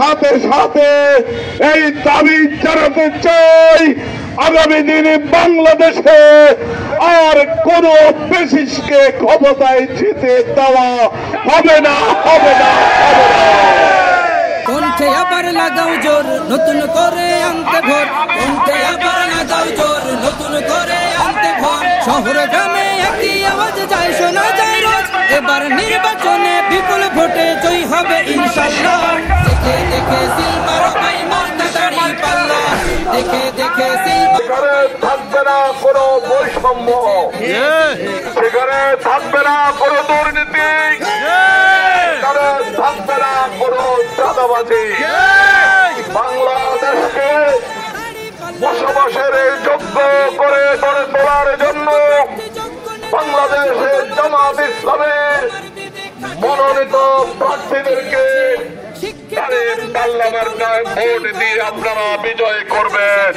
সাথে সাথে এই দাবি জানাতে চাই, আগামী দিনে বাংলাদেশে আর কোন ফ্যাসিস্টকে ক্ষমতায় যেতে দেওয়া হবে না, হবে না, হবে না। কণ্ঠে আবার লাগাও জোর, নতুন করে আনতে ভোর। কণ্ঠে আবার লাগাও জোর, নতুন করে আনতে ভোর। শহর গ্রামে একই আওয়াজ যায়, শোনা যায় রোজ। এবার নির্বাচনে বিপুল ভোটে জয় হবে ইনশাআল্লাহ। দেখে দেখে সিলভার ভাই মার্কা দাড়ি পাল্লা, দেখে দেখে সেখানে থাকবে না কোনো বৈষম্য, সেখানে থাকবে না কোনো দুর্নীতি, সেখানে থাকবে না কোনো চাঁদাবাজি। বাংলাদেশকে বসবাসের যোগ্য করে গড়ে তোলার জন্য বাংলাদেশের জামাত ইসলামের মনোনীত প্রার্থীদেরকে ভোট দিয়ে আপনারা বিজয় করবেন।